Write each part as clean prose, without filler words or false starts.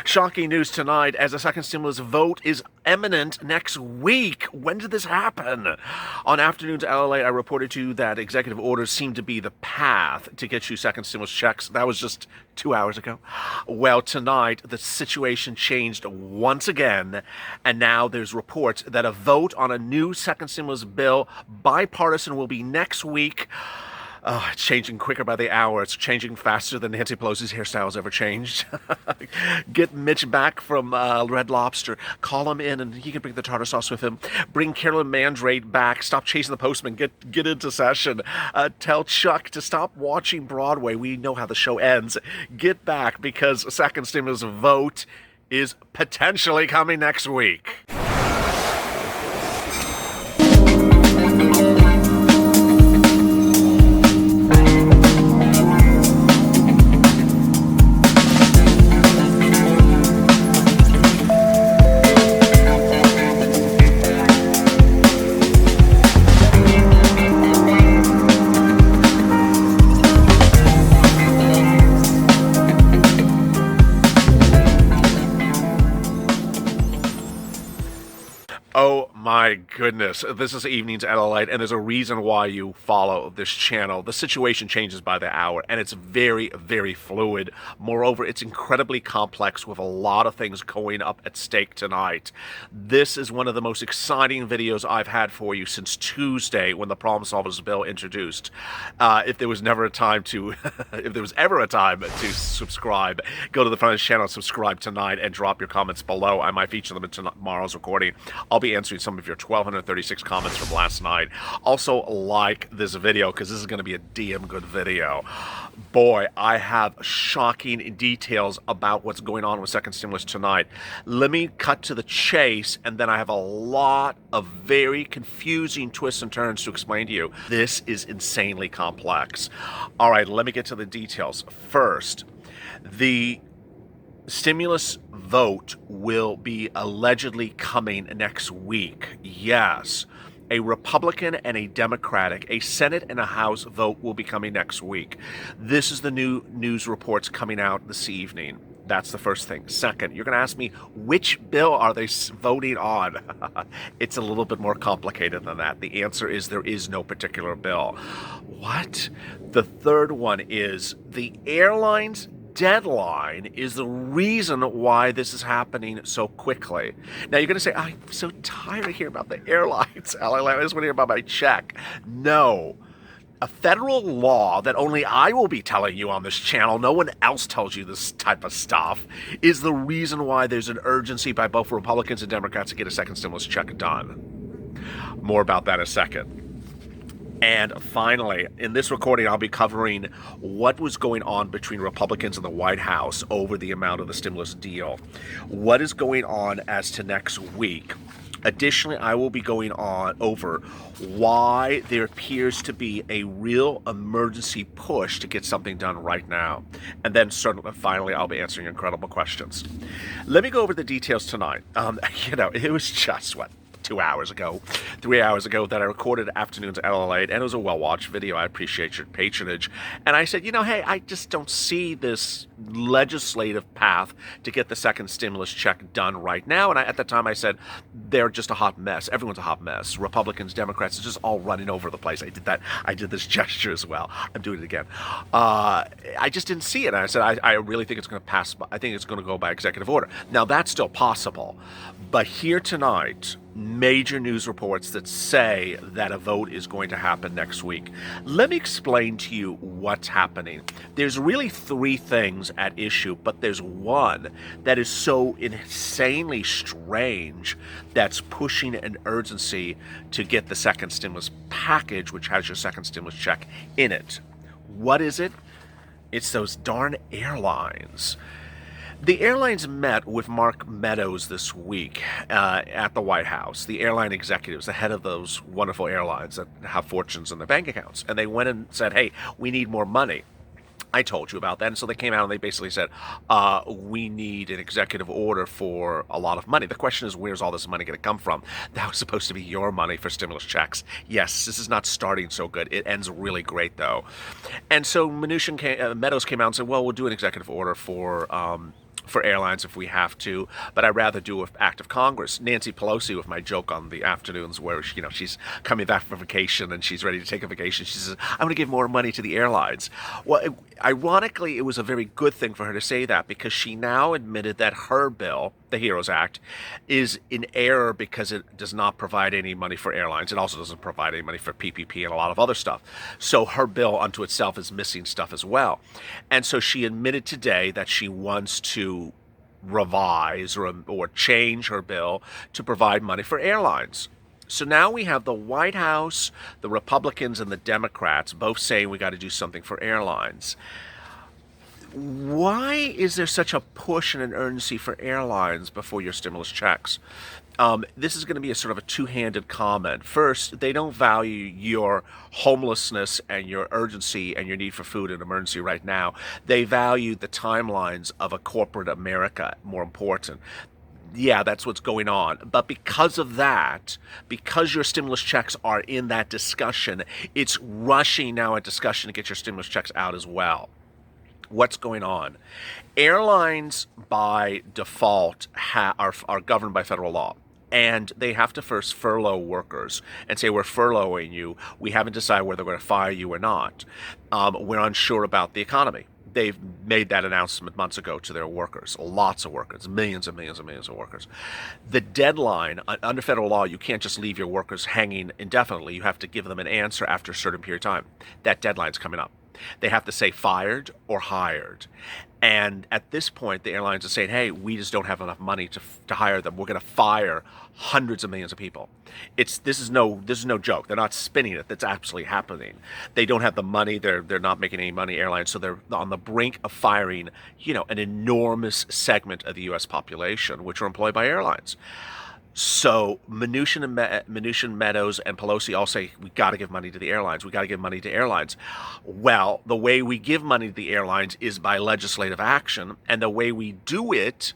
Shocking news tonight as a second stimulus vote is imminent next week. When did this happen? On Afternoons LALATE, I reported to you that executive orders seem to be the path to get you second stimulus checks. That was just 2 hours ago. Well, tonight, the situation changed once again, and now there's reports that a vote on a new second stimulus bill, bipartisan, will be next week. Oh, it's changing quicker by the hour. It's changing faster than Nancy Pelosi's hairstyles ever changed. Get Mitch back from Red Lobster. Call him in and he can bring the tartar sauce with him. Bring Carolyn Mandrate back. Stop chasing the postman. Get into session. Tell Chuck to stop watching Broadway. We know how the show ends. Get back because a second stimulus vote is potentially coming next week. Oh my goodness, this is Evenings at LALATE, and there's a reason why you follow this channel. The situation changes by the hour, and it's very, very fluid. Moreover, it's incredibly complex with a lot of things going up at stake tonight. This is one of the most exciting videos I've had for you since Tuesday when the Problem Solvers bill introduced. If there was ever a time to subscribe, go to the front of the channel, subscribe tonight, and drop your comments below. I might feature them in tomorrow's recording. I'll be answering some of your 1,236 comments from last night. Also, like this video because this is going to be a damn good video. Boy, I have shocking details about what's going on with second stimulus tonight. Let me cut to the chase, and then I have a lot of very confusing twists and turns to explain to you. This is insanely complex. All right, let me get to the details. First, the stimulus vote will be allegedly coming next week. Yes, a Republican and a Democratic, a Senate and a House vote will be coming next week. This is the new news reports coming out this evening. That's the first thing. Second, you're going to ask me, which bill are they voting on? It's a little bit more complicated than that. The answer is there is no particular bill. What? The third one is the airlines deadline is the reason why this is happening so quickly. Now you're going to say, I'm so tired of hearing about the airlines. I just want to hear about my check. No. A federal law that only I will be telling you on this channel, no one else tells you this type of stuff, is the reason why there's an urgency by both Republicans and Democrats to get a second stimulus check done. More about that in a second. And finally, in this recording, I'll be covering what was going on between Republicans and the White House over the amount of the stimulus deal. What is going on as to next week. Additionally, I will be going on over why there appears to be a real emergency push to get something done right now. And then finally, I'll be answering incredible questions. Let me go over the details tonight. It was just, 2 hours ago, 3 hours ago that I recorded Afternoons at LALATE, and it was a well-watched video. I appreciate your patronage. And I said, hey, I just don't see this legislative path to get the second stimulus check done right now. And at the time I said, they're just a hot mess. Everyone's a hot mess. Republicans, Democrats, it's just all running over the place. I did that. I did this gesture as well. I'm doing it again. I just didn't see it. And I said, I really think it's going to pass. I think it's going to go by executive order. Now, that's still possible. But here tonight, major news reports that say that a vote is going to happen next week. Let me explain to you what's happening. There's really three things at issue, but there's one that is so insanely strange that's pushing an urgency to get the second stimulus package, which has your second stimulus check in it. What is it? It's those darn airlines. The airlines met with Mark Meadows this week at the White House, the airline executives, the head of those wonderful airlines that have fortunes in their bank accounts. And they went and said, hey, we need more money. I told you about that. And so they came out and they basically said, we need an executive order for a lot of money. The question is, where's all this money going to come from? That was supposed to be your money for stimulus checks. Yes, this is not starting so good. It ends really great, though. And so Meadows came out and said, well, we'll do an executive order for for airlines if we have to, but I'd rather do an act of Congress. Nancy Pelosi, with my joke on the afternoons where she's coming back from vacation and she's ready to take a vacation, she says, "I'm going to give more money to the airlines." Well, ironically, it was a very good thing for her to say that, because she now admitted that her bill, the HEROES Act, is in error because it does not provide any money for airlines. It also doesn't provide any money for PPP and a lot of other stuff. So her bill unto itself is missing stuff as well. And so she admitted today that she wants to revise or change her bill to provide money for airlines. So now we have the White House, the Republicans, and the Democrats both saying we got to do something for airlines. Why is there such a push and an urgency for airlines before your stimulus checks? This is going to be a sort of a two-handed comment. First, they don't value your homelessness and your urgency and your need for food and emergency right now. They value the timelines of a corporate America more important. Yeah, that's what's going on. But because of that, because your stimulus checks are in that discussion, it's rushing now a discussion to get your stimulus checks out as well. What's going on? Airlines, by default, are governed by federal law. And they have to first furlough workers and say, we're furloughing you. We haven't decided whether we're going to fire you or not. We're unsure about the economy. They've made that announcement months ago to their workers, lots of workers, millions and millions and millions of workers. The deadline, under federal law, you can't just leave your workers hanging indefinitely. You have to give them an answer after a certain period of time. That deadline's coming up. They have to say fired or hired. And at this point, the airlines are saying, hey, we just don't have enough money to hire them. We're going to fire hundreds of millions of people. This is no joke. They're not spinning it. That's absolutely happening. They don't have the money. They're not making any money, airlines. So they're on the brink of firing, an enormous segment of the U.S. population, which are employed by airlines. So Mnuchin, Meadows, and Pelosi all say, we got to give money to the airlines. We got to give money to airlines. Well, the way we give money to the airlines is by legislative action, and the way we do it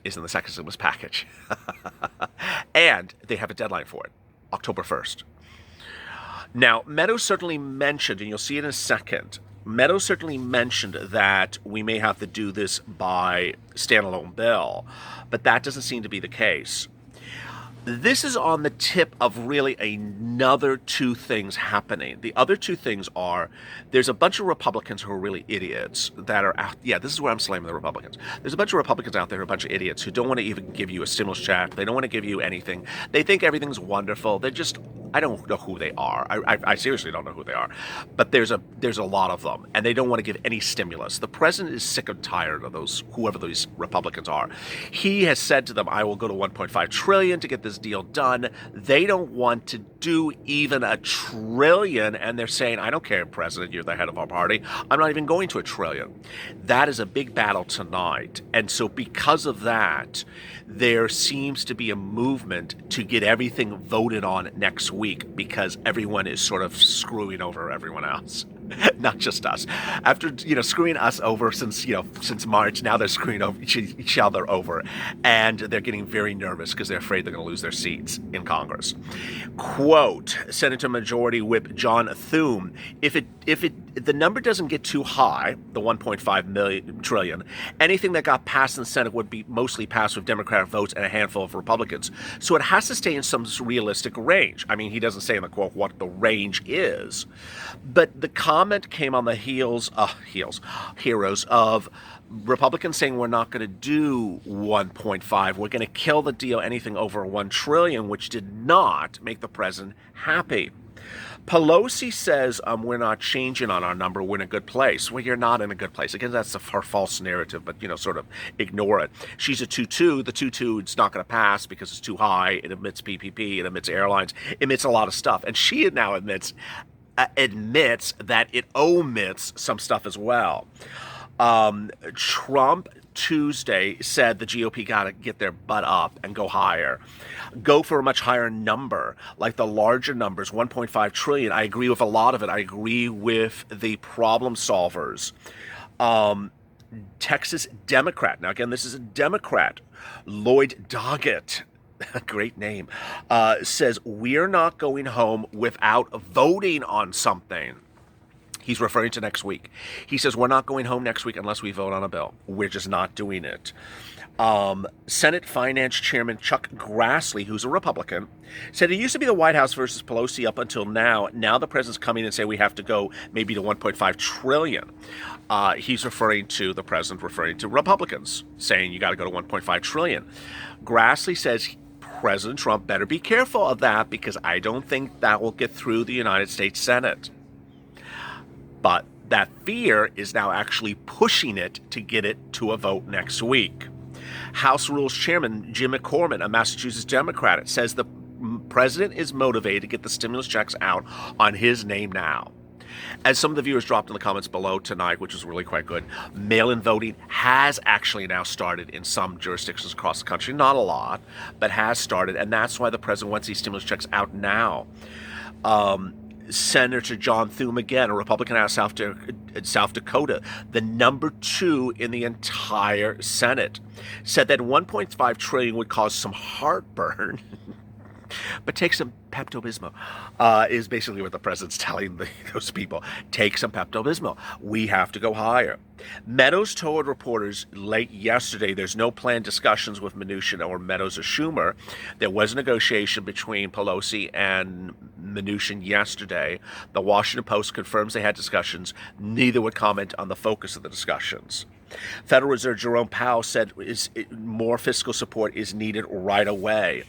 is in the second stimulus package. And they have a deadline for it, October 1st. Now, Meadows certainly mentioned, and you'll see it in a second, Meadows certainly mentioned that we may have to do this by standalone bill, but that doesn't seem to be the case. This is on the tip of really another two things happening. The other two things are, there's a bunch of Republicans who are really idiots that are out. Yeah, this is where I'm slamming the Republicans. There's a bunch of Republicans out there who are a bunch of idiots who don't want to even give you a stimulus check. They don't want to give you anything. They think everything's wonderful. They're just, I don't know who they are. I seriously don't know who they are. But there's a lot of them, and they don't want to give any stimulus. The president is sick and tired of those, whoever these Republicans are. He has said to them, I will go to 1.5 trillion to get this deal done. They don't want to do even $1 trillion, and they're saying, I don't care, President, you're the head of our party. I'm not even going to $1 trillion. That is a big battle tonight. And so because of that, there seems to be a movement to get everything voted on next week, because everyone is sort of screwing over everyone else. Not just us. After, screwing us over since March, now they're screwing over each other over. And they're getting very nervous because they're afraid they're going to lose their seats in Congress. Quote, Senator Majority Whip John Thune, if the number doesn't get too high, the 1.5 trillion, anything that got passed in the Senate would be mostly passed with Democratic votes and a handful of Republicans. So it has to stay in some realistic range. I mean, he doesn't say in the quote what the range is. But the comment came on the heroes of Republicans saying we're not going to do 1.5. We're going to kill the deal anything over 1 trillion, which did not make the president happy. Pelosi says we're not changing on our number. We're in a good place. Well, you're not in a good place. Again, that's her false narrative, but, sort of ignore it. She's a 2.2. The 2.2 is not going to pass because it's too high. It omits PPP. It omits airlines. It omits a lot of stuff. And she now admits that it omits some stuff as well. Trump Tuesday said the GOP got to get their butt up and go higher. Go for a much higher number, like the larger numbers, 1.5 trillion. I agree with a lot of it. I agree with the problem solvers. Texas Democrat. Now, again, this is a Democrat. Lloyd Doggett, great name, says we're not going home without voting on something. He's referring to next week. He says, we're not going home next week unless we vote on a bill. We're just not doing it. Senate Finance Chairman Chuck Grassley, who's a Republican, said it used to be the White House versus Pelosi up until now. Now the president's coming and say we have to go maybe to 1.5 trillion. He's referring to the president, referring to Republicans, saying you got to go to 1.5 trillion. Grassley says President Trump better be careful of that because I don't think that will get through the United States Senate. But that fear is now actually pushing it to get it to a vote next week. House Rules Chairman Jim McCormick, a Massachusetts Democrat, says the president is motivated to get the stimulus checks out on his name now. As some of the viewers dropped in the comments below tonight, which was really quite good, mail-in voting has actually now started in some jurisdictions across the country. Not a lot, but has started, and that's why the president wants these stimulus checks out now. Senator John Thune, again, a Republican out of South Dakota, the number 2 in the entire Senate, said that 1.5 trillion would cause some heartburn, but take some Pepto-Bismol, is basically what the president's telling those people. Take some Pepto-Bismol. We have to go higher. Meadows told reporters late yesterday there's no planned discussions with Mnuchin or Meadows or Schumer. There was a negotiation between Pelosi and Mnuchin yesterday. The Washington Post confirms they had discussions. Neither would comment on the focus of the discussions. Federal Reserve Jerome Powell said more fiscal support is needed right away.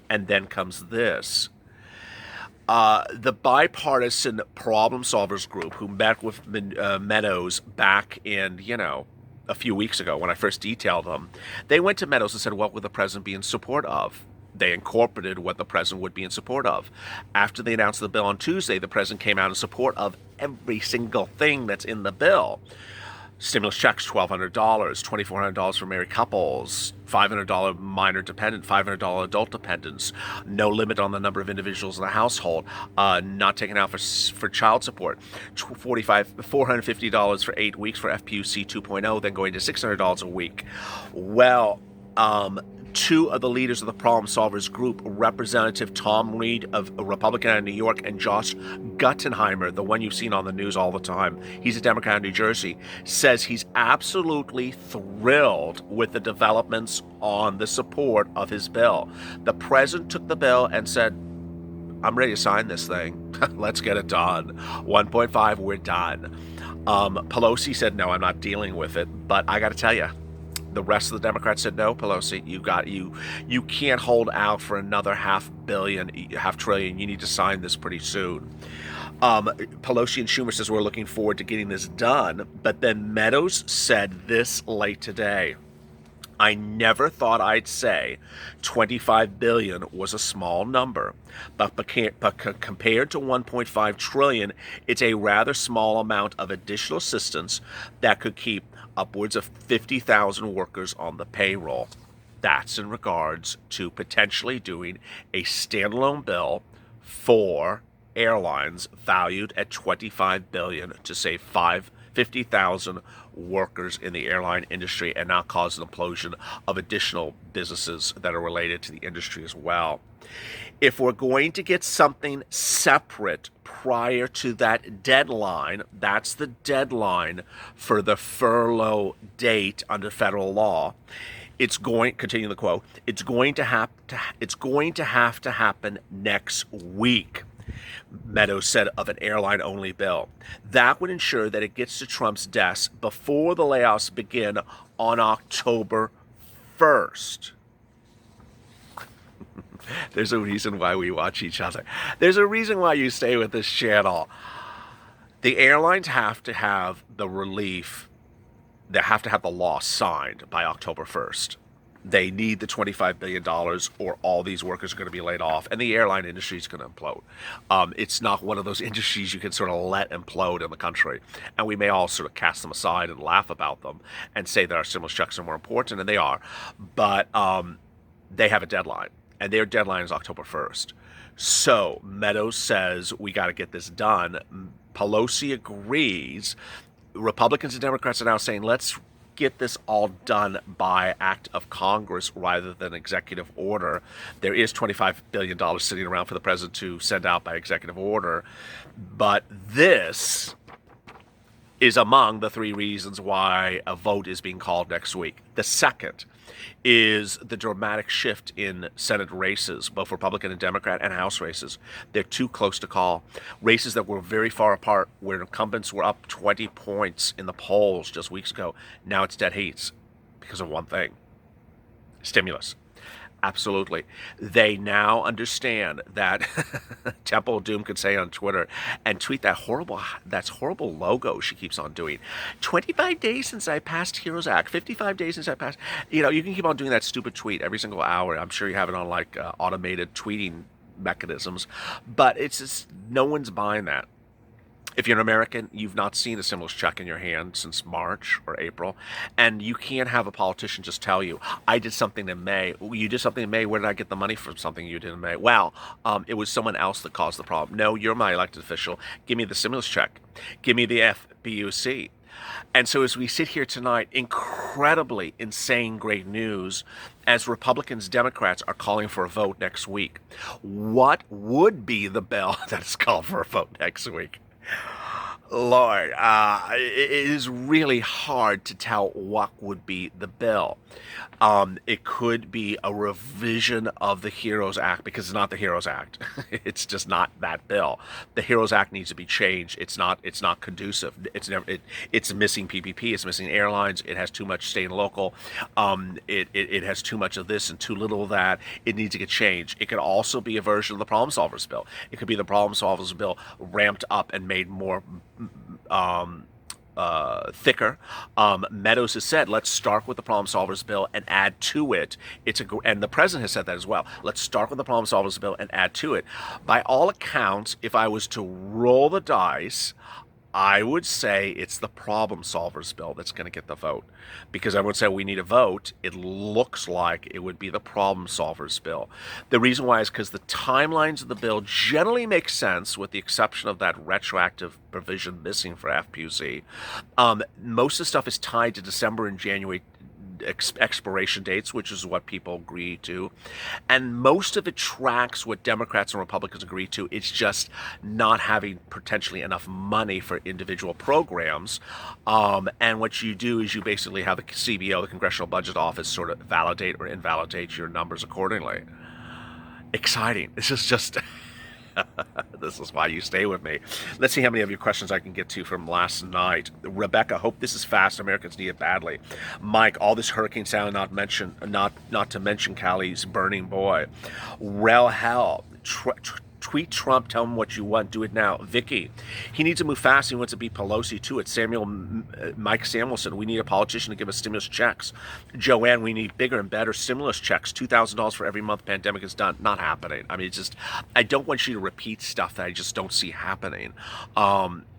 And then comes this. The bipartisan problem solvers group who met with Meadows back in, a few weeks ago when I first detailed them, they went to Meadows and said, what would the president be in support of? They incorporated what the president would be in support of. After they announced the bill on Tuesday, the president came out in support of every single thing that's in the bill. Stimulus checks, $1,200, $2,400 for married couples, $500 minor dependent, $500 adult dependents, no limit on the number of individuals in the household, not taken out for child support, $450 for 8 weeks for FPUC 2.0, then going to $600 a week. Well, 2 of the leaders of the problem solvers group, Representative Tom Reed of a Republican out of New York and Josh Guttenheimer, the one you've seen on the news all the time, he's a Democrat in New Jersey, says he's absolutely thrilled with the developments on the support of his bill. The president took the bill and said, I'm ready to sign this thing. Let's get it done. 1.5, we're done. Pelosi said, no, I'm not dealing with it, but I got to tell you, the rest of the Democrats said, no, Pelosi, you can't hold out for another half trillion. You need to sign this pretty soon. Pelosi and Schumer says we're looking forward to getting this done. But then Meadows said this late today. I never thought I'd say 25 billion was a small number, but compared to 1.5 trillion, it's a rather small amount of additional assistance that could keep upwards of 50,000 workers on the payroll. That's in regards to potentially doing a standalone bill for airlines valued at $25 billion to save 50,000 workers in the airline industry and not cause an implosion of additional businesses that are related to the industry as well. If we're going to get something separate prior to that deadline, that's the deadline for the furlough date under federal law. Continue the quote, it's going to have to happen next week. Meadows said of an airline-only bill. That would ensure that it gets to Trump's desk before the layoffs begin on October 1st. There's a reason why we watch each other. There's a reason why you stay with this channel. The airlines have to have the relief. They have to have the law signed by October 1st. They need the $25 billion or all these workers are going to be laid off, and the airline industry is going to implode. It's not one of those industries you can sort of let implode in the country. And we may all sort of cast them aside and laugh about them and say that our stimulus checks are more important, and they are. But they have a deadline, and their deadline is October 1st. So Meadows says we got to get this done. Pelosi agrees. Republicans and Democrats are now saying, let's get this all done by act of Congress rather than executive order. There is $25 billion sitting around for the president to send out by executive order. But this is among the three reasons why a vote is being called next week. The second is the dramatic shift in Senate races, both Republican and Democrat, and House races. They're too close to call. Races that were very far apart, where incumbents were up 20 points in the polls just weeks ago. Now it's dead heats because of one thing: stimulus. Absolutely. They now understand that Temple of Doom could say on Twitter and tweet that horrible logo she keeps on doing. 25 days since I passed HEROES Act. 55 days since I passed. You know, you can keep on doing that stupid tweet every single hour. I'm sure you have it on like automated tweeting mechanisms, but it's just no one's buying that. If you're an American, you've not seen a stimulus check in your hand since March or April, and you can't have a politician just tell you, I did something in May. You did something in May. Where did I get the money from something you did in May? Well, it was someone else that caused the problem. No, you're my elected official. Give me the stimulus check. Give me the FPUC. And so as we sit here tonight, incredibly insane great news as Republicans, Democrats are calling for a vote next week. What would be the bill that is called for a vote next week? Lord, it is really hard to tell what would be the bill. It could be a revision of the HEROES Act, because it's not the HEROES Act. It's just not that bill. The HEROES Act needs to be changed. It's not conducive. It's missing PPP. It's missing airlines. It has too much state and local. It has too much of this and too little of that. It needs to get changed. It could also be a version of the Problem Solvers bill. It could be the Problem Solvers bill ramped up and made more thicker. Meadows has said, let's start with the Problem Solvers bill and add to it. And the president has said that as well. Let's start with the Problem Solvers bill and add to it. By all accounts, if I was to roll the dice, I would say it's the Problem Solvers bill that's going to get the vote. Because I would say we need a vote. It looks like it would be the Problem Solvers bill. The reason why is because the timelines of the bill generally make sense, with the exception of that retroactive provision missing for FPUC. Most of the stuff is tied to December and January expiration dates, which is what people agree to, and most of it tracks what Democrats and Republicans agree to. It's just not having potentially enough money for individual programs, and what you do is you basically have the CBO, the Congressional Budget Office, sort of validate or invalidate your numbers accordingly. Exciting. This is just this is why you stay with me. Let's see how many of your questions I can get to from last night. Rebecca, hope this is fast. Americans need it badly. Mike, all this hurricane sound not to mention Cali's burning boy. Rel Hell, tweet Trump, tell him what you want, do it now. Vicky, he needs to move fast. He wants to beat Pelosi too. It's Mike Samuelson, we need a politician to give us stimulus checks. Joanne, we need bigger and better stimulus checks. $2,000 for every month pandemic is done. Not happening. I mean, it's just, I don't want you to repeat stuff that I just don't see happening.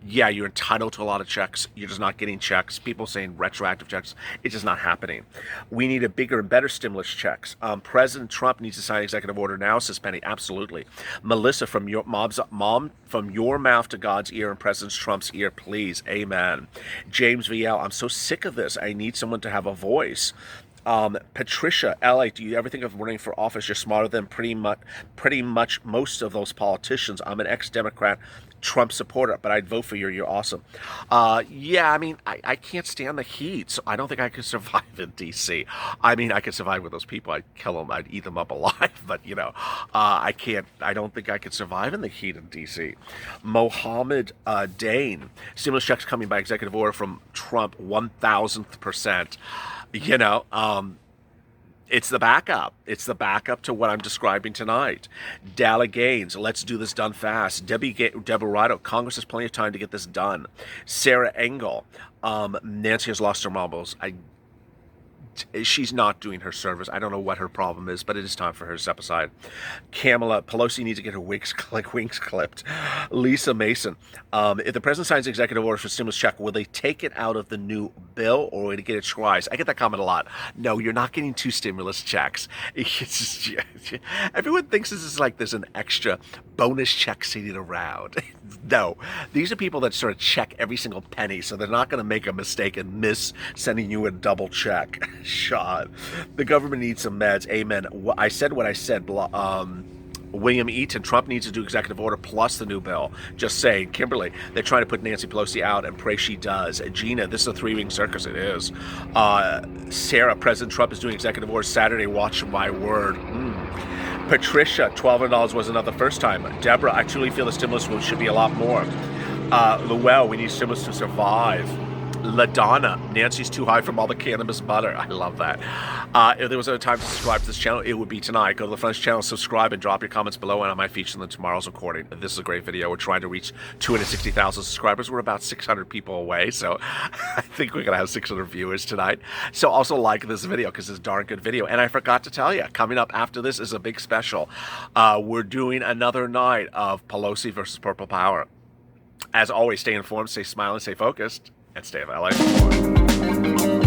Yeah, you're entitled to a lot of checks. You're just not getting checks. People saying retroactive checks. It's just not happening. We need a bigger and better stimulus checks. President Trump needs to sign an executive order now suspending. Absolutely. Melissa, from your mom, from your mouth to God's ear and President Trump's ear, please. Amen. James VL, I'm so sick of this. I need someone to have a voice. Patricia, LA, do you ever think of running for office? You're smarter than pretty much most of those politicians. I'm an ex-Democrat Trump supporter, but I'd vote for you. You're awesome. Yeah, I mean, I can't stand the heat, so I don't think I could survive in D.C. I mean, I could survive with those people. I'd kill them. I'd eat them up alive, but, you know, I don't think I could survive in the heat in D.C. Mohammed Dane, stimulus checks coming by executive order from Trump, 1,000%. You know, it's the backup. It's the backup to what I'm describing tonight. Dalla Gaines, let's do this done fast. Deborah Rado, Congress has plenty of time to get this done. Sarah Engel, Nancy has lost her marbles. She's not doing her service. I don't know what her problem is, but it is time for her to step aside. Kamala, Pelosi needs to get her wings clipped. Lisa Mason, if the president signs executive orders for stimulus check, will they take it out of the new bill or will they get it twice? I get that comment a lot. No, you're not getting 2 stimulus checks. It's just, everyone thinks this is like there's an extra bonus check sitting around. No, these are people that sort of check every single penny, so they're not going to make a mistake and miss sending you a double check. Sean, the government needs some meds. Amen. I said what I said. William Eaton, Trump needs to do executive order plus the new bill. Just saying. Kimberly, they're trying to put Nancy Pelosi out and pray she does. Gina, this is a 3-ring circus. It is. Sarah, President Trump is doing executive order Saturday. Watch my word. Patricia, $1,200 wasn't not the first time. Deborah, I truly feel the stimulus should be a lot more. Llewell, we need stimulus to survive. LaDonna, Nancy's too high from all the cannabis butter. I love that. If there was a time to subscribe to this channel, it would be tonight. Go to the front channel, subscribe, and drop your comments below, and I might feature them in tomorrow's recording. This is a great video. We're trying to reach 260,000 subscribers. We're about 600 people away, so I think we're going to have 600 viewers tonight. So also like this video, because it's a darn good video. And I forgot to tell you, coming up after this is a big special. We're doing another night of Pelosi versus Purple Power. As always, stay informed, stay smiling, stay focused, and stay of LA.